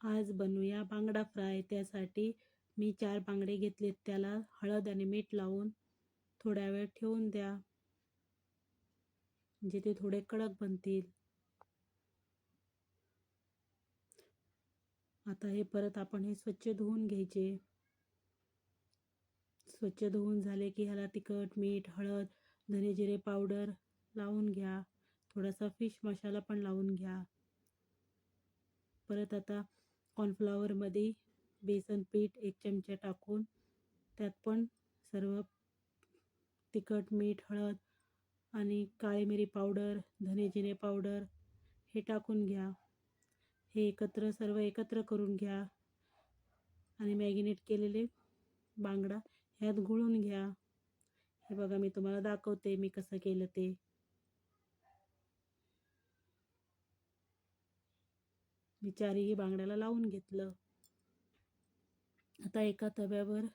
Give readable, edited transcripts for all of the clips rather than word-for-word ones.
आज बनवूया बांगडा फ्राय. त्यासाठी मी 4 बांगडे घेतलेत. त्याला हळद आणि मीठ लावून थोड्या वेळ ठेवून द्या, म्हणजे ते थोडे कडक बनतील. आता हे परत आपण हे स्वच्छ धुवून घ्यायचे. स्वच्छ धुवून झाले की ह्याला तिखट, मीठ, हळद, धने जिरे पावडर लावून घ्या. थोडासा फिश मसाला पण लावून घ्या. परत आता कॉर्नफ्लॉवरमध्ये बेसन पीठ 1 चमचा टाकून त्यात पण सर्व तिखट, मीठ, हळद आणि काळी मिरी पावडर, धने जिरे पावडर हे टाकून घ्या. हे सर्व एकत्र करून घ्या आणि मॅरिनेट केलेले बांगडा ह्यात घोळून घ्या. हे बघा, मी तुम्हाला दाखवते मी कसं केलं ते. मी 4ही बांगड्याला लावून घेतलं. आता एका तव्यावर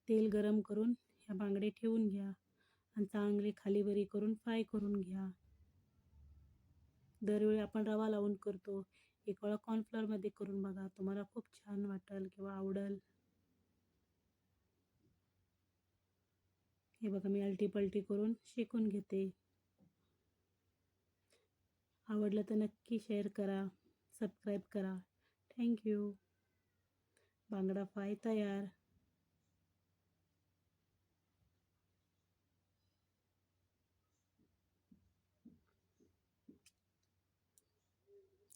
तेल गरम करून ह्या बांगडे ठेवून घ्या आणि चांगले खालीवरी करून फ्राय करून घ्या. दरवेळी आपण रवा लावून करतो, एक वेळा कॉर्नफ्लॉवरमध्ये करून बघा, तुम्हाला खूप छान वाटेल किंवा आवडेल. हे बघा, मी अलटी-पलटी करून शेकून घेते. आवडलं तर नक्की शेअर करा, सबस्क्राईब करा. थँक्यू. बांगडा फ्राय तयार.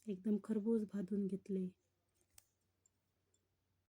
एकदम खरपूस भाजून घेतले.